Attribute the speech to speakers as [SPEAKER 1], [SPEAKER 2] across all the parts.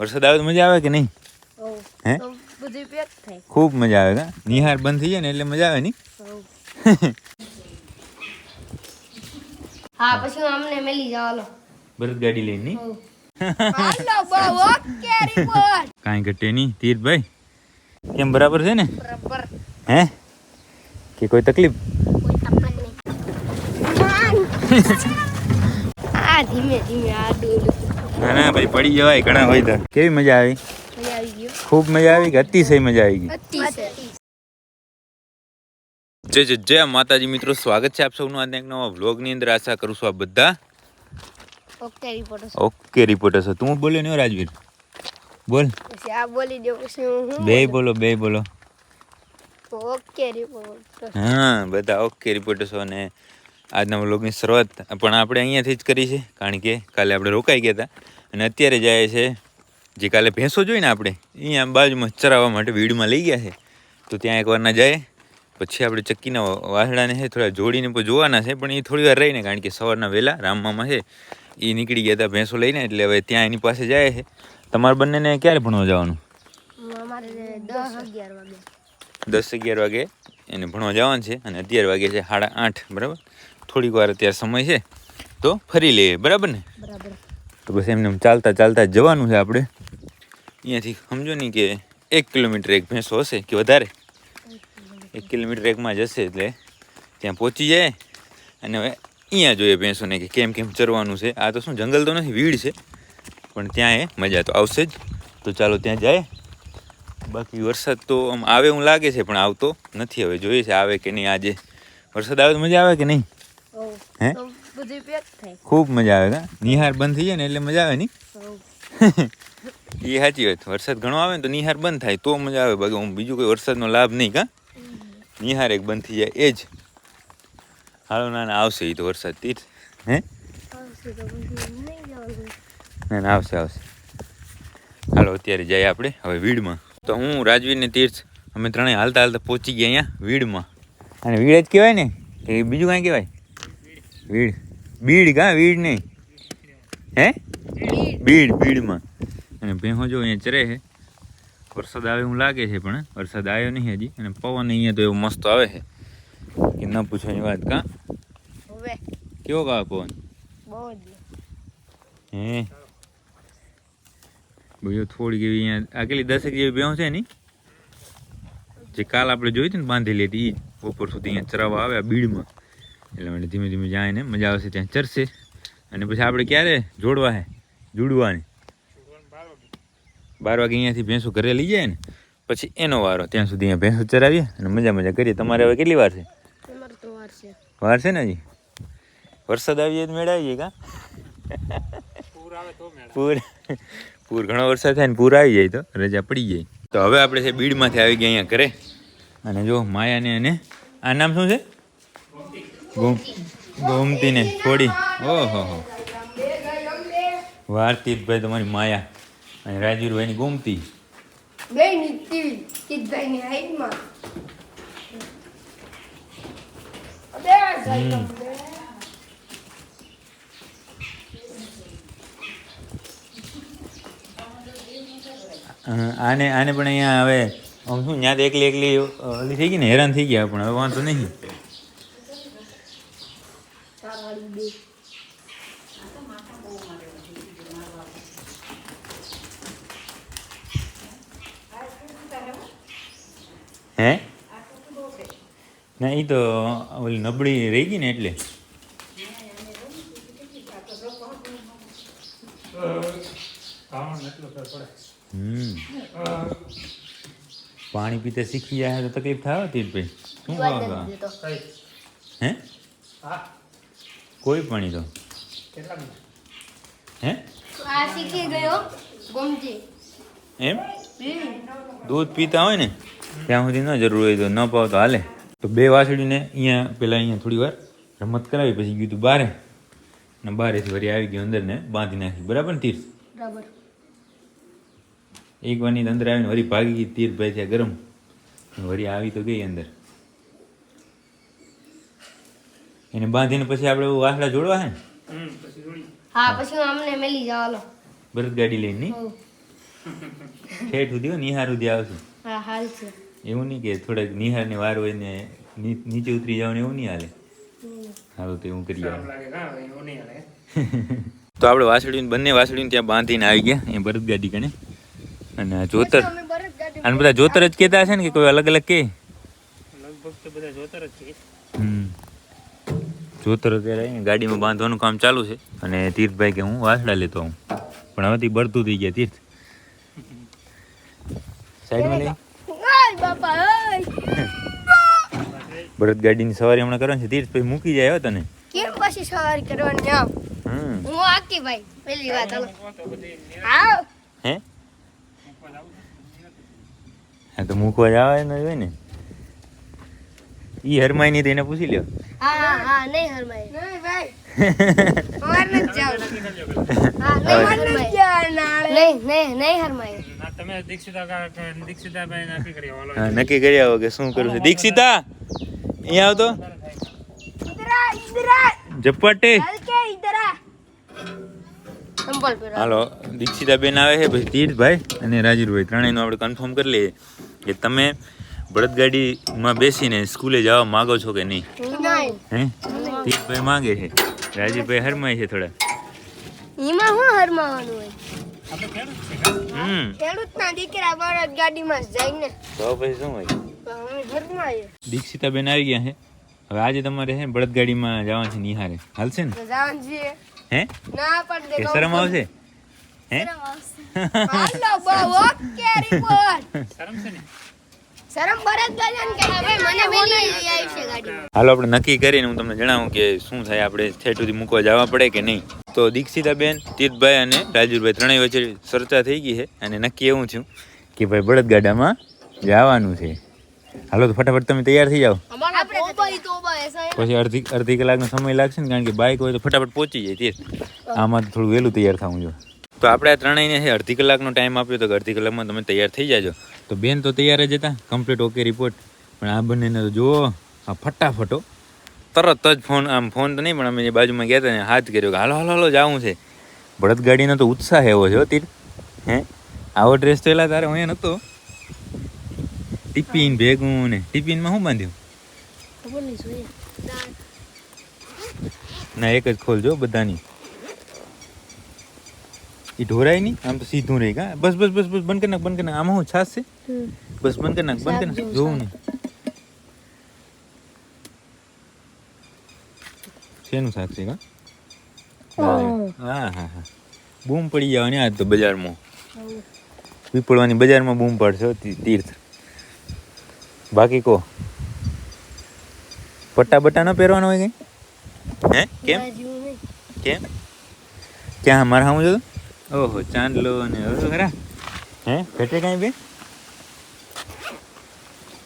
[SPEAKER 1] વરસાદ આવે તો મજા આવે કે નહીં? હે? ખૂબ મજા આવે કા? નિહાર બંધ થઈ જાય ને એટલે મજા આવે નહીં?
[SPEAKER 2] હા પછી અમને મેલી જાવ
[SPEAKER 1] બરદ ગાડી લઈને નહીં?
[SPEAKER 2] હાલો બહુ ઓકે રિપોર્ટ
[SPEAKER 1] કાંઈ ઘટે નહીં. તીરભાઈ કેમ બરાબર છે ને?
[SPEAKER 2] બરાબર
[SPEAKER 1] હે કે કોઈ તકલીફ?
[SPEAKER 2] કોઈ તપન નહીં આ ધીમે ધીમે આ ડોલ
[SPEAKER 1] ના ના ભાઈ પડી જવાય ઘણા હોય તો. કેવી મજા આવી?
[SPEAKER 2] મજા આવી ગયો
[SPEAKER 1] ખૂબ મજા આવી કે અતિશય મજા આવી ગઈ?
[SPEAKER 2] અતિશય
[SPEAKER 1] જય જય જય માતાજી મિત્રો, સ્વાગત છે આપ સૌનું આજના એક નવા વ્લોગની અંદર. આશા કરું છું આપ બધા ઓકે રિપોર્ટર છો. તું બોલ્યો ને રાજવીર? બોલ.
[SPEAKER 2] પછી આ બોલી દો પછી હું
[SPEAKER 1] બે બોલો બે બોલો.
[SPEAKER 2] ઓકે રિપોર્ટ
[SPEAKER 1] હા બધા ઓકે રિપોર્ટર છો. અને આજના વ્લોગની શરૂઆત પણ આપણે અહીંયાથી જ કરી છે, કારણ કે કાલે આપણે રોકાઈ ગયા હતા અને અત્યારે જાય છે જે કાલે ભેંસો જોઈને આપણે અહીંયા બાજુમાં ચરાવવા માટે વીડમાં લઈ ગયા છે. તો ત્યાં એકવાર ના જાય પછી આપણે ચક્કીના વાસડાને છે થોડા જોડીને પણ જોવાના છે, પણ એ થોડી વાર રહીને, કારણ કે સવારના વહેલા રામમામા છે એ નીકળી ગયા હતા ભેંસો લઈને, એટલે હવે ત્યાં એની પાસે જાય છે. તમારા બંનેને ક્યારે ભણવા જવાનું?
[SPEAKER 2] અમારે 10-11 વાગે
[SPEAKER 1] 10-11 વાગે એને ભણવા જવાનું છે અને 11 વાગે છે 8:30 બરાબર. થોડીક વાર અત્યારે સમય છે તો ફરી લઈએ બરાબર ને?
[SPEAKER 2] બરાબર.
[SPEAKER 1] તો બસ એમને ચાલતા ચાલતા જવાનું છે આપણે. અહીંયાથી સમજો નહીં કે 1 કિલોમીટર એક ભેંસો હશે કે વધારે, 1 કિલોમીટર એકમાં જશે એટલે ત્યાં પહોંચી જાય. અને હવે અહીંયા જોઈએ ભેંસોને કે કેમ કેમ ચરવાનું છે. આ તો શું જંગલ તો નથી, વીડ છે, પણ ત્યાં એ મજા તો આવશે જ. તો ચાલો ત્યાં જાય. બાકી વરસાદ તો આમ આવે એવું લાગે છે પણ આવતો નથી. હવે જોઈએ છે આવે કે નહીં. આજે વરસાદ આવે તો મજા આવે કે નહીં? હે?
[SPEAKER 2] તો બધું પેક થાય.
[SPEAKER 1] ખૂબ મજા આવે કા? નિહાર બંધ થઈ જાય ને એટલે મજા આવે નહીં? એ સાચી વાત. વરસાદ ઘણો આવે ને તો નિહાર બંધ થાય તો મજા આવે. બાકી હું બીજું કોઈ વરસાદનો લાભ નહીં કા? નિહાર એક બંધ થઈ જાય એ જ. હાલો ના ના આવશે એ તો વરસાદ. તીર હે ના ના આવશે આવશે. હાલો અત્યારે જાય આપણે હવે વીડમાં. તો હું રાજવીર ને તીર્થ અમે ત્રણેય હાલતા હાલતા પહોંચી ગયા અહીંયા વીડમાં. અને વીડ જ કહેવાય ને કે બીજું કાંઈ કહેવાય? વીડ બીડ કાં? વીડ નહીં હે? બીડ બીડમાં. અને ભેંસો જો અહીંયા ચરે છે. વરસાદ આવે એવું લાગે છે પણ વરસાદ આવ્યો નહીં હજી. અને પવન અહીંયા તો એવું મસ્ત આવે છે કે ન પૂછવાની વાત. કાં
[SPEAKER 2] હવે
[SPEAKER 1] કેવો કા પવન?
[SPEAKER 2] બહુ જ
[SPEAKER 1] હે બીજો થોડીક એવી અહીંયા આ કેટલી 10 જેવી ભેંસ છે નહીં? જે કાલ આપણે જોઈ હતી ને બાંધેલી હતી, એ બપોર સુધી અહીંયા ચરાવવા આવે આ બીડમાં. એટલે માટે ધીમે ધીમે જાય ને મજા આવશે, ત્યાં ચરશે. અને પછી આપણે ક્યારે જોડવા હે જોડવાની? 12 વાગે અહીંયાથી ભેંસો ઘરે લઈ જાય ને પછી એનો વારો. ત્યાં સુધી અહીંયા ભેંસો ચરાવીએ અને મજા કરીએ. તમારે હવે કેટલી વાર છે?
[SPEAKER 2] તમારે તો વાર છે.
[SPEAKER 1] વાર છે ને હજી? વરસાદ આવી જાય તો મેળ આવી જાય કા? પૂર ઘણો વરસાદ થાય ને પૂર આવી જાય તો રજા પડી જાય. તો હવે આપણે છે બીડમાંથી આવી ગયા અહીંયા ઘરે. અને જો માયાને અને આ નામ શું છે? ગોમતી ને થોડી. ઓહો હો વારતીતભાઈ તમારી માયા અને રાજવીરભાઈની ગોમતી.
[SPEAKER 2] બે નીતિ કિદભાઈ ની હાઈટમાં
[SPEAKER 1] આને પણ અહીંયા હવે આમ શું ત્યાં તો એકલી ઓલી થઈ ગઈ ને, હેરાન થઈ ગયા. પણ હવે વાંધો નહીં. હે ના એ તો ઓલી નબળી રહી ગઈ ને એટલે. પાણી પીતે શીખી જાય તો તકલીફ થાય તીરભાઈ. શું ખાવા? હે કોઈ પાણી તો હે
[SPEAKER 2] આ શીખી ગયો ગોમતી.
[SPEAKER 1] એમ દૂધ પીતા હોય ને ત્યાં સુધી ન જરૂર હોય તો ન પાવ તો હાલે. તો બે વાસળીને અહીંયા પેલા અહીંયા થોડી વાર રમત કરાવી પછી ગયું તું બારે, અને બારેથી વળી આવી ગયું અંદર ને બાંધી નાખી. બરાબર ને તીર્થ?
[SPEAKER 2] બરાબર.
[SPEAKER 1] એક વાર ની અંદર આવીને વળી ભાગી ગઈ તીર્થભાઈ ત્યાં ગરમ, વળી આવી તો ગઈ અંદર. એને બાંધીને પછી આપણે વાસડા જોડવા હે ને?
[SPEAKER 2] હા પછી અમને મેલી જાવ
[SPEAKER 1] બરદ ગાડી લઈને નહીં? ઠેઠ સુધી હો, નિહાર સુધી આવશું.
[SPEAKER 2] હા હાલ છે
[SPEAKER 1] એવું નહીં કે થોડાક નિહારની વાર હોય ને નીચે ઉતરી જવાનું એવું નહીં હાલે. હાલો તો એવું કરી આવે. તો આપણે વાસળીને બંને વાસળીને ત્યાં બાંધીને આવી ગયા એ બળદ ગાડી કને. અને આ જોતર
[SPEAKER 2] અમે બરફ ગાડી
[SPEAKER 1] અને બધા જોતર જ કહેતા હશે ને કે કોઈ અલગ અલગ કે?
[SPEAKER 3] લગભગ તો બધા જોતર જ છે.
[SPEAKER 1] જોતર અત્યારે અહીંયા ગાડીમાં બાંધવાનું કામ ચાલુ છે. અને તીર્થભાઈ કે હું વાસડા લેતો આવું, પણ હવેથી બળતું થઈ ગયા. તીર્થ સાઈડમાં લઈ.
[SPEAKER 2] ઓય બાપા ઓય
[SPEAKER 1] બળદ ગાડીની સવારી હમણાં કરવાની છે. તીર્થભાઈ મૂકી જાય હો તને.
[SPEAKER 2] કેમ પછી સવારી કરવાની આમ
[SPEAKER 1] હમ
[SPEAKER 2] હું આકી ભાઈ પેલી વાત હવે હા
[SPEAKER 1] હે હા તો મૂકવા જ આવે ને હોય ને. ઈ હરમાઈ ની તેને પૂછી લ્યો.
[SPEAKER 2] હા હા નહીં હરમાય નહીં ભાઈ ઓર ન જાવ હા નહીં હરમાય નહીં હરમાય
[SPEAKER 3] ના તમે દીક્ષિતાભાઈ નક્કી કરી ઓલો
[SPEAKER 1] હા નક્કી કરી આવો કે શું કરવું છે. દીક્ષિતા અહીંયા આવતો
[SPEAKER 2] ઇધરા
[SPEAKER 1] ઝપટે.
[SPEAKER 2] હલકે ઇધરા સંભળ પર
[SPEAKER 1] હાલો દીક્ષિતા બેન આવે છે, પછી તીર્થભાઈ અને રાજીરભાઈ ત્રણેયનું આપણે કન્ફર્મ કરી લઈએ કે તમે બળદગાડીમાં બેસીને સ્કૂલે જવા માગો છો કે નહીં.
[SPEAKER 2] નહીં
[SPEAKER 1] હે તીર્થભાઈ માંગે છે, રાજીરભાઈ હરમાય છે થોડા.
[SPEAKER 2] એમાં શું હરમાવાનું હોય
[SPEAKER 3] આપણે ખેડૂત છે.
[SPEAKER 2] ખેડૂતના દીકરા બળદ ગાડીમાં જાય ને
[SPEAKER 1] તો પછી શું હોય.
[SPEAKER 2] તો અમે હરમાઈએ
[SPEAKER 1] દીક્ષિતા બેન આવી ગયા છે. હવે આજે તમારે હે બળદગાડીમાં જવાનું છે નિહારે. હાલશે ને?
[SPEAKER 2] તો જવાનું છીએ
[SPEAKER 1] હે
[SPEAKER 2] ના પણ
[SPEAKER 1] કે શરમ આવશે? હે
[SPEAKER 2] હાલો બહુ ઓકે રિપોર્ટ
[SPEAKER 3] શરમ છે ને?
[SPEAKER 2] શરમ બળદ ગાડીને કે હવે મને મેલી આવી છે ગાડીમાં
[SPEAKER 1] હાલો આપણે નક્કી કરીને હું તમને જણાવું કે શું થાય. આપણે ઠેઠ સુધી મૂકવા જવા પડે કે નહીં. તો દીક્ષિતાબેન, તીર્થભાઈ અને રાજુભાઈ ત્રણેય વચ્ચે ચર્ચા થઈ ગઈ છે અને નક્કી એવું થયું કે ભાઈ બળદગાડામાં જવાનું છે. હાલો તો ફટાફટ તમે તૈયાર થઈ જાઓ.
[SPEAKER 2] આપણે તોબા એસા
[SPEAKER 1] પછી અડધી કલાકનો સમય લાગશે ને, કારણ કે બાઇક હોય તો ફટાફટ પહોંચી જાય. તે આમાં તો થોડું વહેલું તૈયાર થવું જોઈએ. તો આપણે આ ત્રણેયને છે અડધી કલાકનો ટાઈમ આપ્યો તો કે અડધી કલાકમાં તમે તૈયાર થઈ જાજો. તો બેન તો તૈયાર જ હતા, કમ્પ્લીટ ઓકે રિપોર્ટ. પણ આ બંનેને તો જુઓ, આ ફટાફટો તરત જ ફોન તો નહીં, પણ અમે જે બાજુમાં ગયા હતા ને હાથ કર્યો કે હાલો હાલો હાલો જવું છે. બળદગાડીનો તો ઉત્સાહ એવો છે. તીર હે આવો ડ્રેસ તો એલા તારે અહીંયા નહોતો. ટિફિન ભેગું ને ટિફિનમાં શું બાંધ્યું?
[SPEAKER 2] ખબર નહીં જોઈએ
[SPEAKER 1] ના એક જ ખોલજો બધાની. એ ઢોરાય નહીં, આમ તો સીધું રહી. કા બસ બસ બસ બસ બંધ કરી નાખ, બંધ કરી નાખ. આમાં શું છાશ છે? બસ બંધ કરી નાખ, બંધ કરી નાખ. જોવું નહીં શેનું શાક છે. કા હા હા હા બૂમ પડી જવાની આજ તો બજારમાં. પીપળવાની બજારમાં બૂમ પડશે તીર્થ. બાકી કહો, પટ્ટા બટ્ટા ન પહેરવાનો હોય કઈ? હે કેમ કેમ ક્યાં મારા હું જોતો? ઓહો ચાંદલો અને ખરા હે ઘટે કાંઈ બે.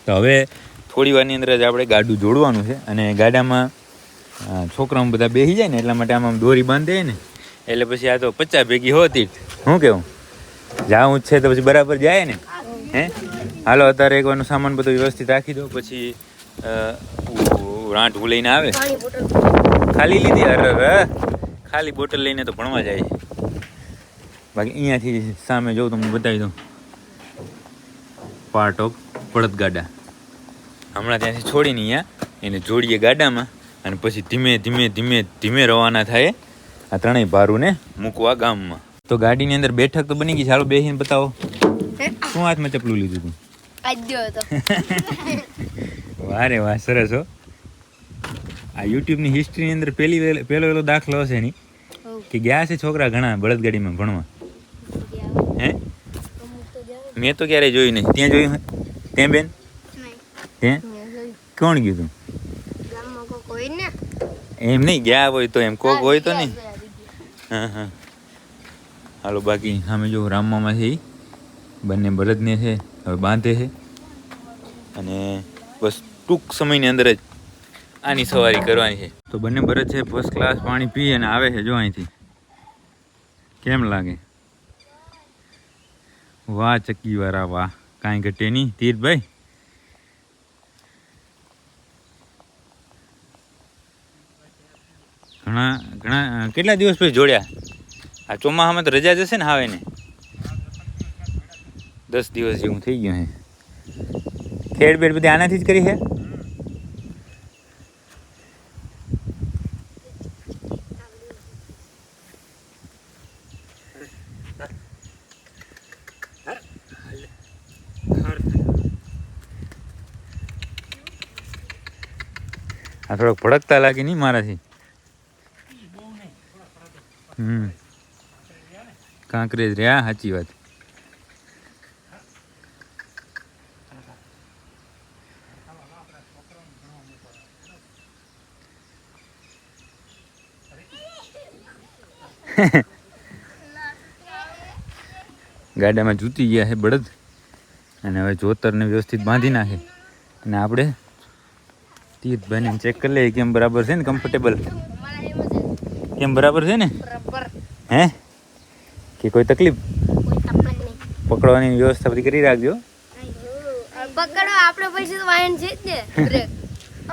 [SPEAKER 1] તો હવે થોડી વારની અંદર જ આપણે ગાડું જોડવાનું છે. અને ગાડામાં છોકરાઓ બધા બેસી જાય ને એટલા માટે આમાં દોરી બાંધે ને, એટલે પછી આ તો 50 ભેગી હોતી. શું કેવું? જાવું જ છે તો પછી બરાબર જાય ને. હે હાલો અત્યારે એકવાનો સામાન બધો વ્યવસ્થિત રાખી દો. પછી રાંઠ લઈને આવે ખાલી લીધી. અરે ખાલી બોટલ લઈને તો ભણવા જાય છે. બાકી અહીંયાથી સામે જોઉં તમને બતાવી દઉં પાર્ટ ઓફ બળદગાડા. હમણાં ત્યાંથી છોડીને અહીંયા એને જોડીએ ગાડામાં અને પછી ધીમે ધીમે ધીમે ધીમે રવાના થાય આ ત્રણેય ભારુને મૂકવા ગામમાં. તો ગાડીની અંદર બેઠક તો બની ગઈ. ચાલો બેસીને બતાવો. શું હાથમાં ચપલું લીધું તું?
[SPEAKER 2] આદ્યો હતો
[SPEAKER 1] વાહ રે વાહ, સરસ હો. આ યુટ્યુબની હિસ્ટ્રીની અંદર પહેલો દાખલો હશે નહીં કે ગયા છે છોકરા ઘણા બળદગાડીમાં ભણવા. હે મેં તો ક્યારેય જોયું નહીં. ત્યાં જોયું હોય? ત્યાં બેન ત્યાં કોણ કીધું?
[SPEAKER 2] કોઈ ને
[SPEAKER 1] એમ નહીં, ગયા હોય તો એમ કોક હોય તો નહીં. હા હા હાલો બાકી સામે જો રામમામાં છે, બંને બળદને છે હવે બાંધે છે. અને બસ ટૂંક સમયની અંદર જ આની સવારી કરવાની છે. તો બંને બળદ છે ફર્સ્ટ ક્લાસ પાણી પી અને આવે છે. જો અહીંથી કેમ લાગે? વાહ ચક્કીવાળા વાહ, કાંઈ ઘટે નહીં. તીર્થભાઈ ઘણા કેટલા દિવસ પછી જોડ્યા? આ ચોમાસામાં તો રજા જશે ને હાવે ને? 10 દિવસ જેવું થઈ ગયું હે. ખેડ બેડ બધી આનાથી જ કરી છે. આ થોડોક ભડકતા લાગે નહીં મારાથી. કાંકરેજ રે, હા સાચી વાત. ગાડામાં જૂતી ગયા છે બળદ, અને હવે જોતરને વ્યવસ્થિત બાંધી નાખે. અને આપણે તીર્થભાઈને ચેક કરી લઈએ કેમ બરાબર છે ને, કમ્ફર્ટેબલ કેમ બરાબર છે ને, હે કે કોઈ તકલીફ? પકડવાની વ્યવસ્થા બધી કરી રાખજો.
[SPEAKER 2] પકડો આપણે પૈસા તો વાયન છે જ ને. બ્રેક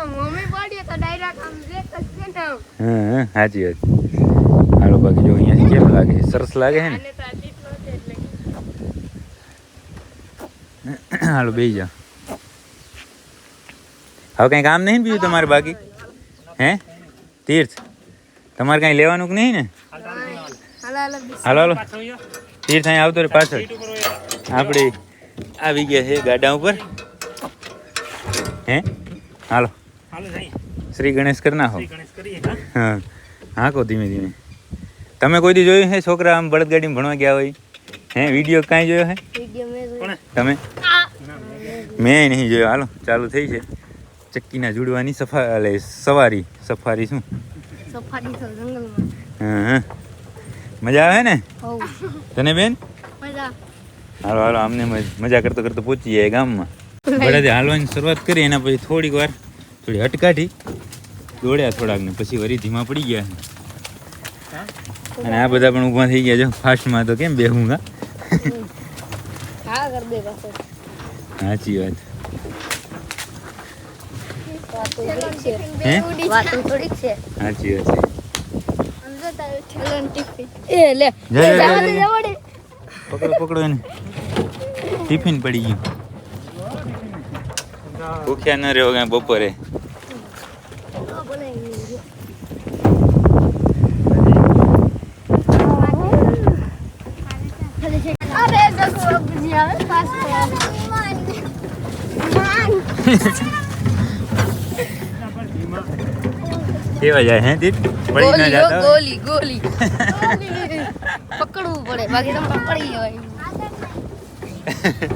[SPEAKER 2] મમ્મી પાડીએ તો ડાયરેક્ટ આમ બ્રેક જ છે ને.
[SPEAKER 1] હા સાચી વાત. હાલો બાકી જો અહીંયાથી કેમ લાગે? સરસ લાગે છે ને. હાલો બેસી જાઓ. હવે કંઈ કામ નહીં બીજું તમારે બાકી? હે તીર્થ, તમારે કાંઈ લેવાનું કે નહીં ને? હાલો હાલો તીર્થ અહીં આવતો રે પાછળ. આપણે આવી ગયા છે ગાડા ઉપર. હે હાલો શ્રી ગણેશ કરી નાખો. હા હા કહો ધીમે ધીમે. તમે કોઈ દી જોયું છે છોકરા આમ બળદગાડીમાં ભણવા ગયા હોય? હે વિડીયો કાંઈ જોયો હે તમે? મેં નહીં જોયો. હાલો ચાલુ થઈ છે ચક્કીના જુડવાની સવારી. સફારી શું?
[SPEAKER 2] સફારી તો જંગલમાં.
[SPEAKER 1] હા મજા આવે ને તને બેન?
[SPEAKER 2] મજા.
[SPEAKER 1] હાલો હાલો અમને મજા કરતો કરતો પહોંચી જાય ગામમાં. બળદે હાલવાની શરૂઆત કરી, એના પછી થોડીક વાર થોડી હટકાઠી દોડ્યા થોડાક ને પછી વળી ધીમા પડી ગયા. અને આ બધા પણ ઊભા થઈ ગયા. જો ફાસ્ટમાં તો કેમ બેહું ગા.
[SPEAKER 2] હા કર દે પાછો.
[SPEAKER 1] સાચી વાત.
[SPEAKER 2] હે વાત થોડીક છે.
[SPEAKER 1] સાચી વાત છે.
[SPEAKER 2] એ લે
[SPEAKER 1] પકડો પકડો એને. ટિફિન પડી ગયું. ભૂખ્યા ન રહ્યો કાંઈ બપોરે. કેવા જાય હે દીપ? પડી ના જાતા?
[SPEAKER 2] ગોલી ગોલી પકડવું પડે, બાકી તમે પડી જવાય.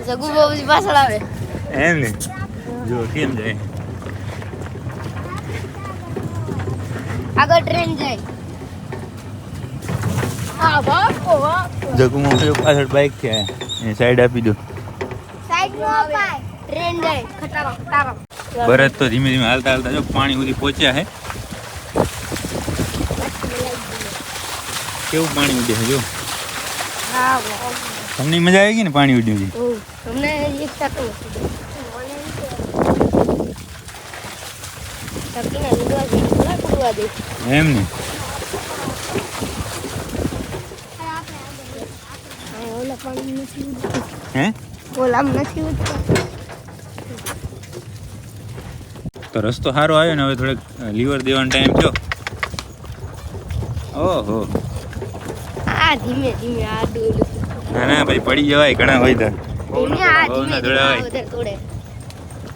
[SPEAKER 2] જગુ બાબુજી પાછળ આવે
[SPEAKER 1] એમ ને. જો કેમ જાય.
[SPEAKER 2] આગળ ટ્રેન જાય. હા બાપો
[SPEAKER 1] જગુમાં પેલો પાછળ બાઇક થી આયા, એને સાઈડ આપી દો.
[SPEAKER 2] સાઈડ નો અપાય, ટ્રેન જાય ખટારા ખટારા.
[SPEAKER 1] ભરત તો ધીમે ધીમે હાલતા હાલતા જો પાણી સુધી પહોંચ્યા હે. કેવું પાણી ઉડે છે જો.
[SPEAKER 2] હા
[SPEAKER 1] તમને મજા આવી ગઈ ને પાણી ઉડ્યું છે?
[SPEAKER 2] તમને એક સાટો સકીના લીધવા છે થોડા કુડવા દે
[SPEAKER 1] એમ ને.
[SPEAKER 2] ઓલા પાણી નથી
[SPEAKER 1] હે
[SPEAKER 2] ઓલામ નથી ઉડતા.
[SPEAKER 1] તો રસ્તો સારો આવ્યો ને. હવે થોડોક લીવર દેવાનો ટાઈમ થયો. ઓહો
[SPEAKER 2] આ ધીમે ધીમે આ ડોલ
[SPEAKER 1] ના ના ભાઈ પડી જવાય ઘણા હોય તો.
[SPEAKER 2] ધીમે આ
[SPEAKER 1] બહુ
[SPEAKER 2] ધીમે
[SPEAKER 1] ના
[SPEAKER 2] ધીમે
[SPEAKER 1] દોડાવાય.
[SPEAKER 2] વધારે તોડે.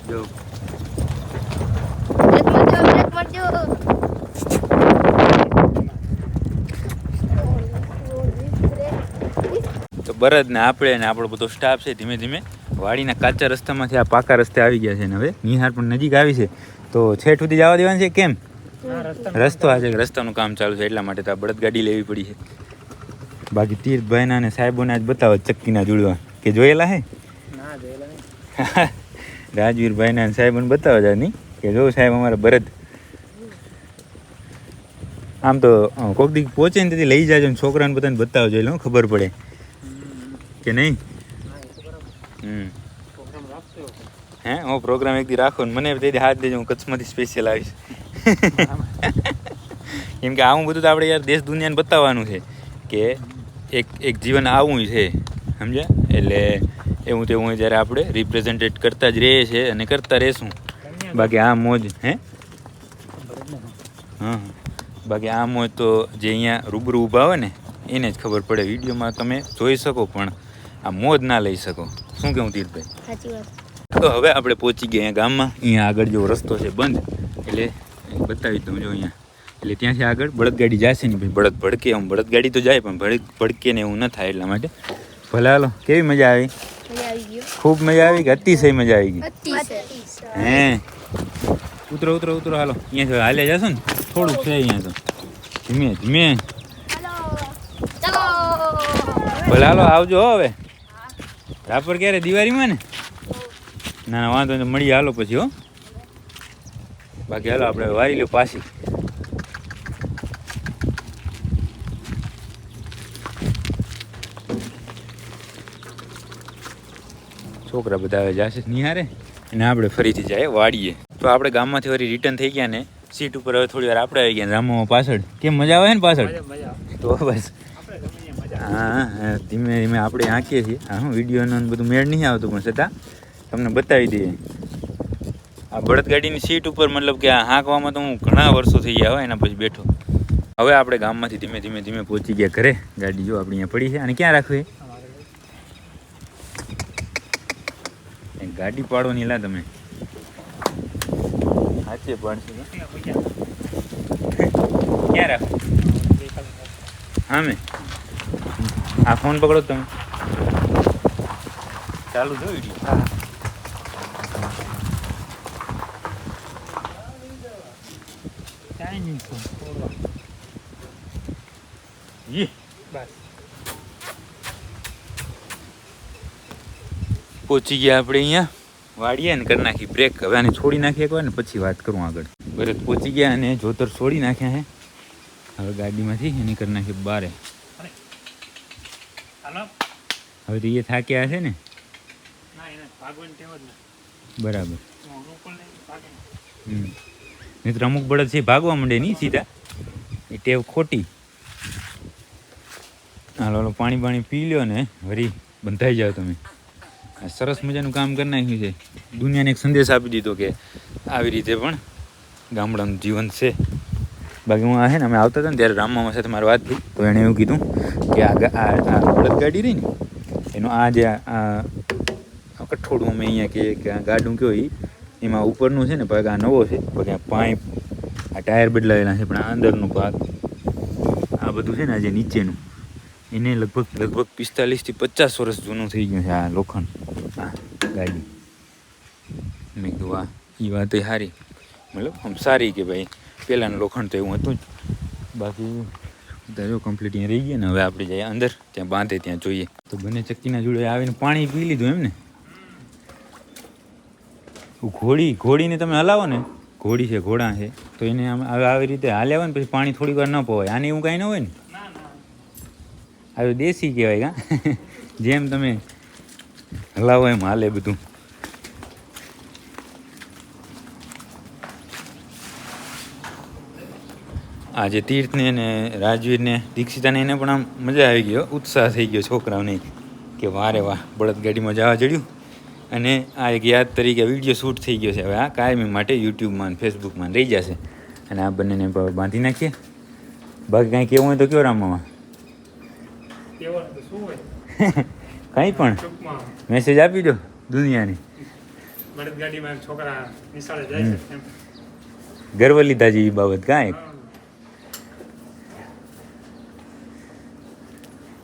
[SPEAKER 1] જો
[SPEAKER 2] બ્રેક મારજો.
[SPEAKER 1] તો બળદ ને આપણે ને આપણો બધો સ્ટાફ છે ધીમે ધીમે વાડીના કાચા રસ્તામાંથી આ પાકા રસ્તે આવી ગયા છે. ને હવે નિહાર પણ નજીક આવી છે તો છેઠ સુધી જવા દેવાનું છે કેમ? રસ્તો આ છે, રસ્તાનું કામ ચાલુ છે એટલા માટે તો આ બળદગાડી લેવી પડી છે. બાકી તીર્થભાઈના અને સાહેબોને આજ બતાવો ચક્કીના જુડવા કે જોયેલા હે? રાજવીરભાઈના અને સાહેબોને બતાવો જ નહીં કે જો સાહેબ અમારા બળદ. આમ તો કોક દી પહોંચે ને તેથી લઈ જાજો ને છોકરાને બધાને બતાવજો એટલે ખબર પડે કે નહીં. હે હું પ્રોગ્રામ એક દી રાખો ને મને તેથી હાથ દેજો, હું કચ્છમાંથી સ્પેશિયલ આવીશ. કેમ કે આવું બધું તો આપણે યાર દેશ દુનિયાને બતાવવાનું છે કે એક જીવન આવું છે સમજ્યા. એટલે એવું તેવું જ્યારે આપણે રિપ્રેઝેન્ટેટ કરતા જ રહીએ છીએ અને કરતા રહેશું. બાકી આ મોજ હા બાકી આ મોજ તો જે અહીંયા રૂબરૂ ઊભા હોય ને એને જ ખબર પડે. વિડીયોમાં તમે જોઈ શકો પણ આ મોજ ના લઈ શકો. શું કેવું તીર્થભાઈ?
[SPEAKER 2] સાચી વાત.
[SPEAKER 1] તો હવે આપણે પહોંચી ગયા અહીંયા ગામમાં. અહીંયા આગળ જેવો રસ્તો છે બંધ, એટલે બતાવી દઉં જો અહીંયા. એટલે ત્યાંથી આગળ બળદગાડી જશે ને ભાઈ. બળદ ભડકે, આમ બળદગાડી તો જાય પણ ભડકે ને એવું ન થાય એટલા માટે. ભલે હાલો. કેવી મજા આવી?
[SPEAKER 2] મજા આવી ગયો.
[SPEAKER 1] ખૂબ મજા આવી કે અતિશય મજા આવી ગઈ?
[SPEAKER 2] અતિશય.
[SPEAKER 1] હે ઉતરો ઉતરો ઉતરો હાલો. અહીંયાથી હાલે જશો ને થોડુંક છે અહીંયા તો. ધીમે ધીમે.
[SPEAKER 2] ચાલો.
[SPEAKER 1] ભલે હાલો આવજો હો. હવે રાપર ક્યારે? દિવાળીમાં ને? ના ના વાંધો નહીં, મળીએ હાલો પછી હો. બાકી હાલો આપણે વારી લો પાછી. છોકરા બધા હવે જશે નિહારે અને આપણે ફરીથી જાય વાડીએ. તો આપણે ગામમાંથી ફરી રિટર્ન થઈ ગયા ને સીટ ઉપર હવે થોડી વાર આપણે આવી ગયા રામોમાં પાછળ. કેમ મજા આવે ને પાછળ? તો બસ હા ધીમે ધીમે આપણે આંકીએ છીએ. હા હું વિડીયોનો બધું મેળ નહીં આવતું પણ છતાં તમને બતાવી દઈએ. આ બળદગાડીની સીટ ઉપર મતલબ કે આ હાંકવામાં તો હું ઘણા વર્ષો થઈ ગયા હોય એના પછી બેઠો. હવે આપણે ગામમાંથી ધીમે ધીમે ધીમે પહોંચી ગયા ઘરે. ગાડી જો આપણી અહીંયા પડી છે. અને ક્યાં રાખવી? ગાડી પાડો નહીં લા તમે. સાચે પાડશે. ક્યાં રાખો? હા મેં આ ફોન પકડો તમે. ચાલુ જો વિડીયો. પહોંચી ગયા આપણે અહીંયા વાડીએ ને કરી નાખી બ્રેક. હવે આને છોડી નાખીએ એકવાર ને પછી વાત કરું આગળ. બરત પહોંચી ગયા અને જોતર છોડી નાખ્યા હે. હવે ગાડીમાંથી એની કરી નાખી બારે. હવે તો એ થાક્યા હશે ને? બરાબર. મિત્ર અમુક બળદ છે ભાગવા માંડે નહીં સીધા, એ ટેવ ખોટી. હાલો પાણી પાણી પી લ્યો ને વળી બંધાઈ જાઓ તમે. આ સરસ મજાનું કામ કરી નાખ્યું છે. દુનિયાને એક સંદેશ આપી દીધો કે આવી રીતે પણ ગામડાનું જીવન છે. બાકી હું આ છે ને અમે આવતા હતા ને ત્યારે રામમામા સાથે મારી વાત થઈ તો એણે એવું કીધું કે આ બળદગાડી રહી ને એનું આ જે આ કઠોળું અમે અહીંયા કહીએ કે આ ગાડું કયો એ એમાં ઉપરનું છે ને ભાગ આ નવો છે. બાકી આ પાઇપ આ ટાયર બદલાવેલા છે પણ આ અંદરનો ભાગ આ બધું છે ને આ જે નીચેનું એને લગભગ 45 થી 50 વર્ષ જૂનું થઈ ગયું છે આ લોખંડ. હા ગાડી મેં કીધું આ એ વાત સારી, મતલબ આમ સારી કે ભાઈ પહેલાંનું લોખંડ તો એવું હતું જ. બાકી જો કમ્પ્લીટ અહીંયા રહી ગયા ને. હવે આપણે જઈએ અંદર, ત્યાં બાંધે ત્યાં જોઈએ. તો બંને ચક્કીના જોડે આવીને પાણી પી લીધું એમ ને. ઘોડીને તમે હલાવો ને, ઘોડી છે ઘોડા છે તો એને આમ આવી રીતે હાલ્યા હોય ને પછી પાણી થોડી વાર ન પવાય. આને એવું કાંઈ ન હોય ને. આવી દેશી કહેવાય કા. જેમ તમે હલાવો એમ હાલે બધું. આ જે તીર્થને ને રાજવીરને દીક્ષિતાને એને પણ આમ મજા આવી ગયો, ઉત્સાહ થઈ ગયો છોકરાઓને કે વારે વાહ બળદગાડીમાં જવા જડ્યું. અને આ એક યાદ તરીકે વિડીયો શૂટ થઈ ગયો છે. હવે આ કાયમી માટે યુટ્યુબમાં અને ફેસબુકમાં રહી જશે. અને આ બંનેને બાંધી નાખીએ. બાકી કાંઈ કેવું હોય તો કયો રામમાં કંઈ પણ મેસેજ આપી દો દુનિયાને. ગર્વ લીધા છે એ બાબત કાંઈ.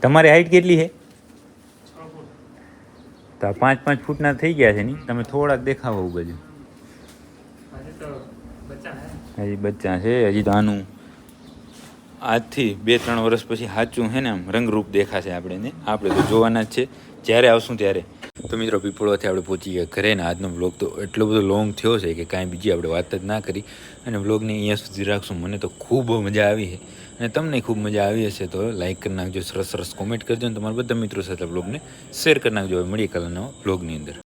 [SPEAKER 1] તમારી હાઈટ કેટલી છે? તો 5-5 ફૂટના થઈ ગયા છે નહીં? તમે થોડાક દેખાવો બધું. હજી બચ્ચા છે. હજી તો આનું આજથી 2-3 વર્ષ પછી સાચું છે ને આમ રંગરૂપ દેખાશે આપણે તો જોવાના જ છે જ્યારે આવશું ત્યારે. તો મિત્રો પીપળોથી આપણે પહોંચી ગયા ઘરે ને આજનો બ્લોગ તો એટલો બધો લોંગ થયો છે કે કાંઈ બીજી આપણે વાત જ ના કરી અને બ્લોગને અહીંયા સુધી રાખશું. મને તો ખૂબ મજા આવી છે અને તમને ખૂબ મજા આવી હશે તો લાઈક કરી નાખજો, સરસ સરસ કોમેન્ટ કરજો અને તમારા બધા મિત્રો સાથે બ્લોગને શેર કરી નાખજો. હવે મળીએ કાલના બ્લોગની અંદર.